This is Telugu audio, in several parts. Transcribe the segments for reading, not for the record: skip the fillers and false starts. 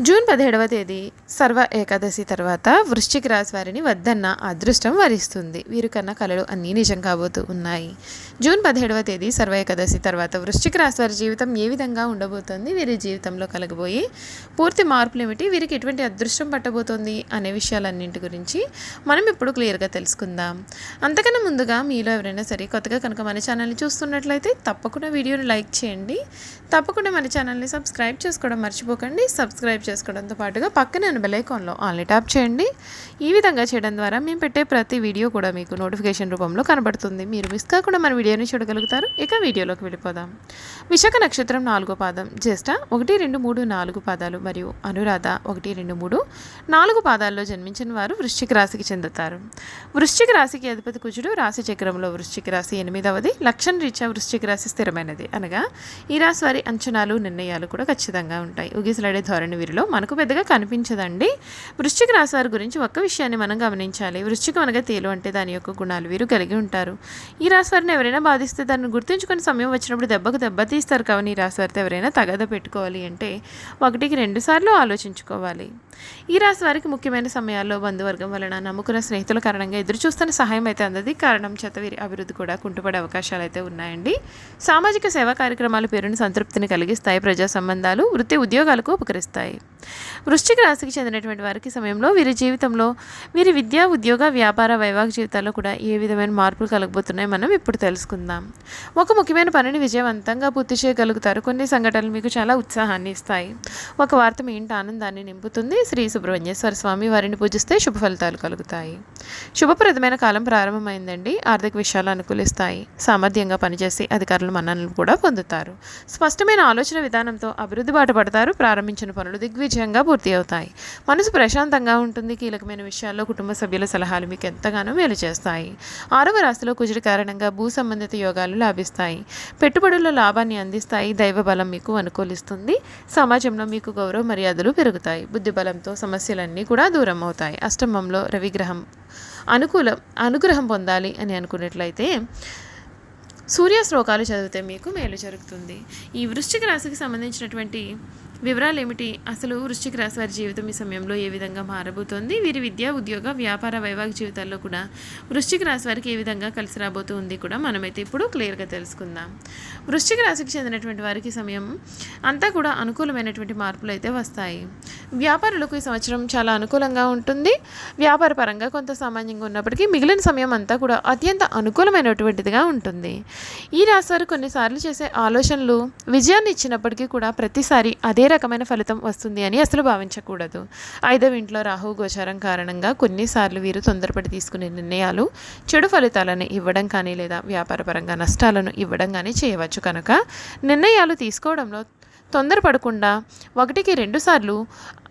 జూన్ 17వ తేదీ సర్వ ఏకాదశి తర్వాత వృశ్చిక రాశి వారిని వద్దన్న అదృష్టం వరిస్తుంది. వీరు కన్నా కలలు అన్నీ నిజం కాబోతూ ఉన్నాయి. జూన్ 17వ తేదీ సర్వ ఏకాదశి తర్వాత వృశ్చిక రాశి వారి జీవితం ఏ విధంగా ఉండబోతోంది, వీరి జీవితంలో కలగబోయి పూర్తి మార్పులు ఏమిటి, వీరికి ఎటువంటి అదృష్టం పట్టబోతోంది అనే విషయాలన్నింటి గురించి మనం ఇప్పుడు క్లియర్గా తెలుసుకుందాం. అంతకన్నా ముందుగా మీలో ఎవరైనా సరే కొత్తగా కనుక మన ఛానల్ని చూస్తున్నట్లయితే తప్పకుండా వీడియోని లైక్ చేయండి. తప్పకుండా మన ఛానల్ని సబ్స్క్రైబ్ చేసుకోవడం మర్చిపోకండి. సబ్స్క్రైబ్ చేసుకోవడంతో పాటుగా పక్కనే బెల్ ఐకాన్లో ఆల్ని ట్యాప్ చేయండి. ఈ విధంగా చేయడం ద్వారా మేము పెట్టే ప్రతి వీడియో కూడా మీకు నోటిఫికేషన్ రూపంలో కనబడుతుంది. మీరు మిస్ కాకుండా మన వీడియోని చూడగలుగుతారు. ఇక వీడియోలోకి వెళ్ళిపోదాం. విశాఖ నక్షత్రం 4వ పాదం, జ్యేష్ఠ 1, 2, 3, 4 పాదాలు మరియు అనురాధ 1, 2, 3, 4 పాదాల్లో జన్మించిన వారు వృశ్చిక రాశికి చెందుతారు. వృశ్చిక రాశికి అధిపతి కుజుడు. రాశి చక్రంలో వృశ్చిక రాశి 8వది. లక్షణ రీత్యా వృశ్చిక రాశి స్థిరమైనది, అనగా ఈ రాశి వారి అంచనాలు నిర్ణయాలు కూడా ఖచ్చితంగా ఉంటాయి. ఊగిసలాడే ధోరణి వీరిలో మనకు పెద్దగా కనిపించదండి. వృశ్చిక రాశి వారి గురించి ఒక్క విషయాన్ని మనం గమనించాలి. వృశ్చికం అనగా తేలు అంటే దాని యొక్క గుణాలు వీరు కలిగి ఉంటారు. ఈ రాశి వారిని ఎవరైనా బాధిస్తే దాన్ని గుర్తుంచుకుని సమయం వచ్చినప్పుడు దెబ్బకు దెబ్బ తీస్తారు. కావున ఈ రాశి వారితో ఎవరైనా తగద పెట్టుకోవాలి అంటే 1కి 2 సార్లు ఆలోచించుకోవాలి. ఈ రాశి వారికి ముఖ్యమైన సమయాల్లో బంధువర్గం వలన నమ్ముకున్న స్నేహితుల కారణంగా ఎదురు చూస్తున్న సహాయం అయితే అందది. కారణం చేత వీరి అభివృద్ధి కూడా కుంటుపడే అవకాశాలు అయితే ఉన్నాయండి. సామాజిక సేవా కార్యక్రమాలు పేరును సంతృప్తిని కలిగిస్తాయి. ప్రజా సంబంధాలు, వృత్తి ఉద్యోగాలకు ఉపకరిస్తాయి. వృశ్చిక రాశికి చెందినటువంటి వారికి సమయంలో వీరి జీవితంలో వీరి విద్యా, ఉద్యోగ, వ్యాపార, వైవాహిక జీవితాల్లో కూడా ఏ విధమైన మార్పులు కలగబోతున్నాయి మనం ఇప్పుడు తెలుసుకుందాం. ఒక ముఖ్యమైన పనిని విజయవంతంగా పూర్తి చేయగలుగుతారు. కొన్ని సంఘటనలు మీకు చాలా ఉత్సాహాన్ని ఇస్తాయి. ఒక వార్త మీ ఇంటి ఆనందాన్ని నింపుతుంది. శ్రీ సుబ్రహ్మణ్యేశ్వర స్వామి వారిని పూజిస్తే శుభ ఫలితాలు కలుగుతాయి. శుభప్రదమైన కాలం ప్రారంభమైందండి. ఆర్థిక విషయాలు అనుకూలిస్తాయి. సామర్థ్యంగా పనిచేసి అధికారుల మన్ననలు కూడా పొందుతారు. స్పష్టమైన ఆలోచన విధానంతో అభివృద్ధి బాట పడతారు. ప్రారంభించిన పనులు దిగ్విజయంగా పూర్తి అవుతాయి. మనసు ప్రశాంతంగా ఉంటుంది. కీలకమైన విషయాల్లో కుటుంబ సభ్యుల సలహాలు మీకు ఎంతగానో మేలు చేస్తాయి. 6వ రాశిలో కుజుడి కారణంగా భూ సంబంధిత యోగాలు లాభిస్తాయి. పెట్టుబడుల్లో లాభాన్ని అందిస్తాయి. దైవ బలం మీకు అనుకూలిస్తుంది. సమాజంలో మీకు గౌరవ మర్యాదలు పెరుగుతాయి. బుద్ధి బలంతో సమస్యలన్నీ కూడా దూరం అవుతాయి. అష్టమంలో రవిగ్రహం అనుగ్రహం పొందాలి అని అనుకున్నట్లయితే సూర్య శ్లోకాలు చదివితే మీకు మేలు జరుగుతుంది. ఈ వృశ్చిక రాశికి సంబంధించినటువంటి వివరాలు ఏమిటి, అసలు వృశ్చిక రాశి వారి జీవితం ఈ సమయంలో ఏ విధంగా మారబోతోంది, వీరి విద్య, ఉద్యోగ, వ్యాపార, వైవాహిక జీవితాల్లో కూడా వృశ్చిక రాశి వారికి ఏ విధంగా కలిసి రాబోతుంది కూడా మనమైతే ఇప్పుడు క్లియర్గా తెలుసుకుందాం. వృశ్చిక రాశికి చెందినటువంటి వారికి సమయం అంతా కూడా అనుకూలమైనటువంటి మార్పులు అయితే వస్తాయి. వ్యాపారులకు ఈ సంవత్సరం చాలా అనుకూలంగా ఉంటుంది. వ్యాపార పరంగా కొంత సామాన్యంగా ఉన్నప్పటికీ మిగిలిన సమయం అంతా కూడా అత్యంత అనుకూలమైనటువంటిదిగా ఉంటుంది. ఈ రాశి వారు కొన్నిసార్లు చేసే ఆలోచనలు విజయాన్ని ఇచ్చినప్పటికీ కూడా ప్రతిసారి అదే రకమైన ఫలితం వస్తుంది అని అసలు భావించకూడదు. 5వ ఇంట్లో రాహు గోచారం కారణంగా కొన్నిసార్లు వీరు తొందరపడి తీసుకునే నిర్ణయాలు చెడు ఫలితాలను ఇవ్వడం కానీ లేదా వ్యాపారపరంగా నష్టాలను ఇవ్వడం కానీ చేయవచ్చు. కనుక నిర్ణయాలు తీసుకోవడంలో తొందరపడకుండా 1కి 2 సార్లు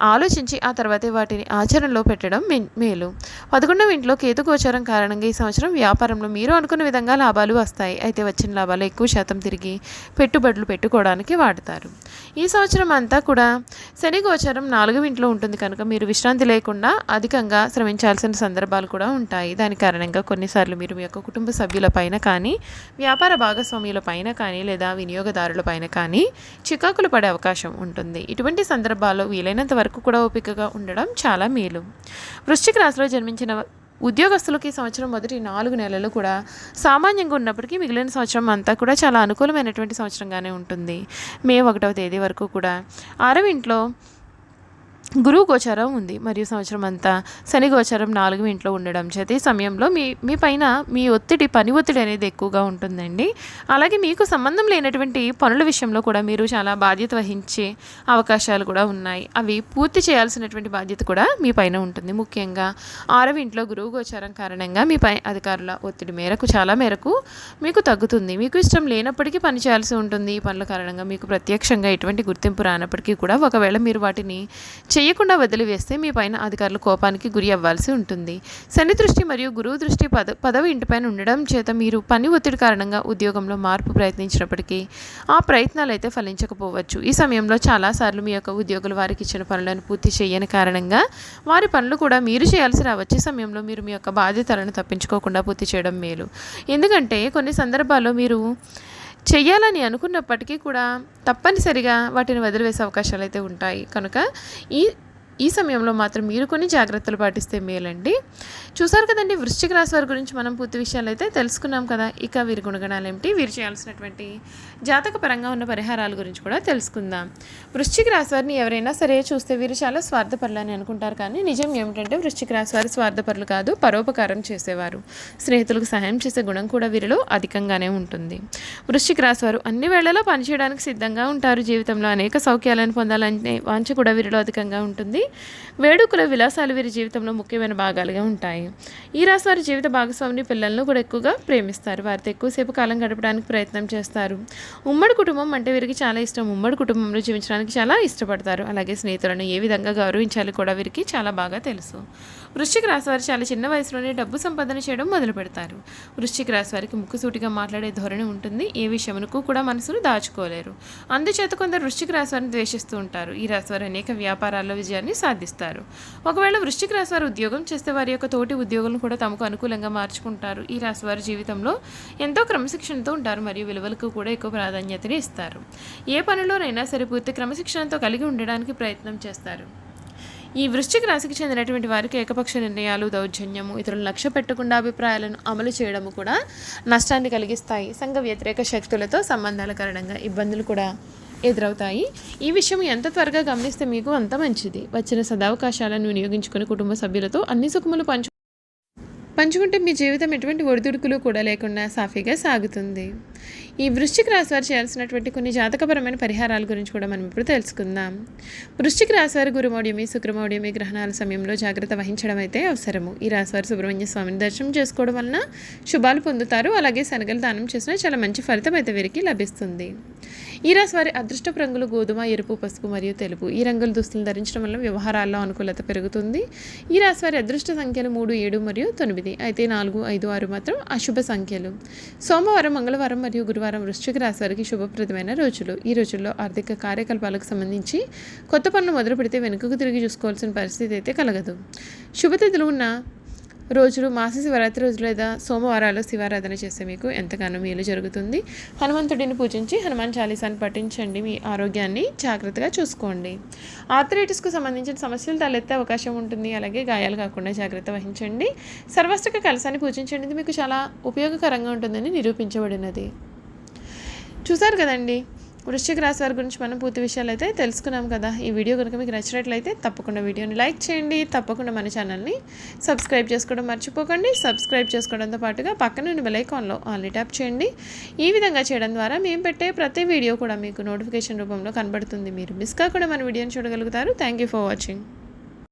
ఆలోచించి ఆ తర్వాతే వాటిని ఆచరణలో పెట్టడం మేలు. 11వ ఇంట్లో కేతు గోచారం కారణంగా ఈ సంవత్సరం వ్యాపారంలో మీరు అనుకున్న విధంగా లాభాలు వస్తాయి. అయితే వచ్చిన లాభాలు ఎక్కువ శాతం తిరిగి పెట్టుబడులు పెట్టుకోవడానికి వాడతారు. ఈ సంవత్సరం అంతా కూడా శని గోచారం 4వ ఇంట్లో ఉంటుంది కనుక మీరు విశ్రాంతి లేకుండా అధికంగా శ్రమించాల్సిన సందర్భాలు కూడా ఉంటాయి. దాని కారణంగా కొన్నిసార్లు మీరు మీ యొక్క కుటుంబ సభ్యుల పైన కానీ, వ్యాపార భాగస్వామ్యుల పైన కానీ లేదా వినియోగదారుల పైన కానీ చికాకులు పడే అవకాశం ఉంటుంది. ఇటువంటి సందర్భాల్లో వీలైనంత వరకు కూడా ఓపికగా ఉండడం చాలా మేలు. వృశ్చిక రాశిలో జన్మించిన ఉద్యోగస్తులకి ఈ సంవత్సరం మొదటి 4 నెలలు కూడా సామాన్యంగా ఉన్నప్పటికీ మిగిలిన సంవత్సరం అంతా కూడా చాలా అనుకూలమైనటువంటి సంవత్సరంగానే ఉంటుంది. మే 1వ తేదీ వరకు కూడా 6వ ఇంట్లో గురువు గోచారం ఉంది మరియు సంవత్సరం అంతా శని గోచారం 4వ ఇంట్లో ఉండడం చేత ఈ సమయంలో మీ పైన పని ఒత్తిడి అనేది ఎక్కువగా ఉంటుందండి. అలాగే మీకు సంబంధం లేనటువంటి పనుల విషయంలో కూడా మీరు చాలా బాధ్యత వహించే అవకాశాలు కూడా ఉన్నాయి. అవి పూర్తి చేయాల్సినటువంటి బాధ్యత కూడా మీ పైన ఉంటుంది. ముఖ్యంగా 6వ ఇంట్లో గురువు గోచారం కారణంగా మీ పై అధికారుల ఒత్తిడి చాలా మేరకు మీకు తగ్గుతుంది. మీకు ఇష్టం లేనప్పటికీ పని చేయాల్సి ఉంటుంది. ఈ పనుల కారణంగా మీకు ప్రత్యక్షంగా ఎటువంటి గుర్తింపు రానప్పటికీ కూడా ఒకవేళ మీరు వాటిని చేయకుండా వదిలివేస్తే మీ పైన అధికారుల కోపానికి గురి అవ్వాల్సి ఉంటుంది. శని దృష్టి మరియు గురువు దృష్టి 10వ ఇంటిపైన ఉండడం చేత మీరు పని ఒత్తిడి కారణంగా ఉద్యోగంలో మార్పు ప్రయత్నించినప్పటికీ ఆ ప్రయత్నాలు అయితే ఫలించకపోవచ్చు. ఈ సమయంలో చాలాసార్లు మీ యొక్క ఉద్యోగులు వారికి ఇచ్చిన పనులను పూర్తి చేయని కారణంగా వారి పనులు కూడా మీరు చేయాల్సి రావచ్చు. ఈ సమయంలో మీరు మీ యొక్క బాధ్యతలను తప్పించుకోకుండా పూర్తి చేయడం మేలు. ఎందుకంటే కొన్ని సందర్భాల్లో మీరు చెయ్యాలని అనుకున్నప్పటికీ కూడా తప్పనిసరిగా వాటిని వదిలివేసే అవకాశాలు అయితే ఉంటాయి. కనుక ఈ సమయంలో మాత్రం మీరు కొన్ని జాగ్రత్తలు పాటిస్తే మేలండి. చూసారు కదండి, వృశ్చిక రాశి వారి గురించి మనం పూర్తి విషయాలు అయితే తెలుసుకున్నాం కదా. ఇక వీరి గుణగణాలు ఏమిటి, వీరు చేయాల్సినటువంటి జాతకపరంగా ఉన్న పరిహారాల గురించి కూడా తెలుసుకుందాం. వృశ్చిక రాశి వారిని ఎవరైనా సరే చూస్తే వీరు చాలా స్వార్థపరులు అని అనుకుంటారు, కానీ నిజం ఏమిటంటే వృశ్చిక రాశి వారు స్వార్థపరులు కాదు, పరోపకారం చేసేవారు. స్నేహితులకు సహాయం చేసే గుణం కూడా వీరిలో అధికంగానే ఉంటుంది. వృశ్చిక రాశి వారు అన్ని వేళలా పనిచేయడానికి సిద్ధంగా ఉంటారు. జీవితంలో అనేక సౌఖ్యాలను పొందాలనే వాంఛ కూడా వీరిలో అధికంగా ఉంటుంది. వేడుకల విలాసాలు వీరి జీవితంలో ముఖ్యమైన భాగాలుగా ఉంటాయి. ఈ రాశి వారి జీవిత భాగస్వామిని, పిల్లలను కూడా ఎక్కువగా ప్రేమిస్తారు. వారితో ఎక్కువసేపు కాలం గడపడానికి ప్రయత్నం చేస్తారు. ఉమ్మడి కుటుంబం అంటే వీరికి చాలా ఇష్టం. ఉమ్మడి కుటుంబంలో జీవించడానికి చాలా ఇష్టపడతారు. అలాగే స్నేహితులను ఏ విధంగా గౌరవించాలి కూడా వీరికి చాలా బాగా తెలుసు. వృశ్చిక రాశి వారు చాలా చిన్న వయసులోనే డబ్బు సంపాదన చేయడం మొదలు పెడతారు. వృశ్చిక రాశి వారికి ముక్కుసూటిగా మాట్లాడే ధోరణి ఉంటుంది. ఏ విషయమునకు కూడా మనసును దాచుకోలేరు. అందుచేత కొందరు వృశ్చిక రాశి వారిని ద్వేషిస్తూ ఉంటారు. ఈ రాశి వారు అనేక వ్యాపారాల్లో విజయాన్ని సాధిస్తారు. ఒకవేళ వృశ్చిక రాశి వారు ఉద్యోగం చేస్తే వారి యొక్క తోటి ఉద్యోగులను కూడా తమకు అనుకూలంగా మార్చుకుంటారు. ఈ రాశి వారి జీవితంలో ఎంతో క్రమశిక్షణతో ఉంటారు మరియు విలువలకు కూడా ఎక్కువ ప్రాధాన్యతని ఇస్తారు. ఏ పనిలోనైనా సరే పూర్తి క్రమశిక్షణతో కలిగి ఉండడానికి ప్రయత్నం చేస్తారు. ఈ వృశ్చిక రాశికి చెందినటువంటి వారికి ఏకపక్ష నిర్ణయాలు, దౌర్జన్యము, ఇతరులు లక్ష్య పెట్టకుండా అభిప్రాయాలను అమలు చేయడము కూడా నష్టాన్ని కలిగిస్తాయి. సంఘ వ్యతిరేక శక్తులతో సంబంధాల కారణంగా ఇబ్బందులు కూడా ఎదురవుతాయి. ఈ విషయం ఎంత త్వరగా గమనిస్తే మీకు అంత మంచిది. వచ్చిన సదవకాశాలను వినియోగించుకుని కుటుంబ సభ్యులతో అన్ని సుఖములు పంచుకుంటే మీ జీవితం ఎటువంటి ఒడిదుడుకులు కూడా లేకుండా సాఫీగా సాగుతుంది. ఈ వృశ్చిక రాశి వారు చేయాల్సినటువంటి కొన్ని జాతకపరమైన పరిహారాల గురించి కూడా మనం ఇప్పుడు తెలుసుకుందాం. వృశ్చిక రాశి వారు గురుమౌఢ్యమి, శుక్రమౌఢ్యమి గ్రహణాల సమయంలో జాగ్రత్త వహించడం అయితే అవసరము. ఈ రాశి వారు సుబ్రహ్మణ్య స్వామిని దర్శనం చేసుకోవడం వలన శుభాలు పొందుతారు. అలాగే శనగలు దానం చేసినా చాలా మంచి ఫలితం అయితే వీరికి లభిస్తుంది. ఈ రాశి వారి అదృష్టపు రంగులు గోధుమ, ఎరుపు, పసుపు మరియు తెలుపు. ఈ రంగుల దుస్తులు ధరించడం వల్ల వ్యవహారాల్లో అనుకూలత పెరుగుతుంది. ఈ రాశి వారి అదృష్ట సంఖ్యలు 3, 7 మరియు 9. అయితే 4, 5, 6 మాత్రం అశుభ సంఖ్యలు. సోమవారం, మంగళవారం మరియు గురువారం వృశ్చిక రాశి వారికి శుభప్రదమైన రోజులు. ఈ రోజుల్లో ఆర్థిక కార్యకలాపాలకు సంబంధించి కొత్త పనులు మొదలు పెడితే వెనుకకు తిరిగి చూసుకోవాల్సిన పరిస్థితి అయితే కలగదు. శుభతిథులు ఉన్న రోజులు మాస శివరాత్రి రోజులు లేదా సోమవారాలు శివారాధన చేస్తే మీకు ఎంతగానో మేలు జరుగుతుంది. హనుమంతుడిని పూజించి హనుమాన్ చాలీసాన్ని పఠించండి. మీ ఆరోగ్యాన్ని జాగ్రత్తగా చూసుకోండి. ఆర్థరైటిస్కు సంబంధించిన సమస్యలు తలెత్తే అవకాశం ఉంటుంది. అలాగే గాయాలు కాకుండా జాగ్రత్త వహించండి. సర్వస్టిక కలశాన్ని పూజించండి. ఇది మీకు చాలా ఉపయోగకరంగా ఉంటుందని నిరూపించబడినది. చూసారు కదండి, వృశ్చిక రాశి వారి గురించి మనం పూర్తి విషయాలు అయితే తెలుసుకున్నాం కదా. ఈ వీడియో కనుక మీకు నచ్చినట్లయితే తప్పకుండా వీడియోని లైక్ చేయండి. తప్పకుండా మన ఛానల్ని సబ్స్క్రైబ్ చేసుకోవడం మర్చిపోకండి. సబ్స్క్రైబ్ చేసుకోవడంతో పాటుగా పక్కన ఉన్న బెల్ ఐకాన్లో ఆల్ని ట్యాప్ చేయండి. ఈ విధంగా చేయడం ద్వారా మేము పెట్టే ప్రతి వీడియో కూడా మీకు నోటిఫికేషన్ రూపంలో కనబడుతుంది. మీరు మిస్ కాకుండా మన వీడియోని చూడగలుగుతారు. Thank you for watching.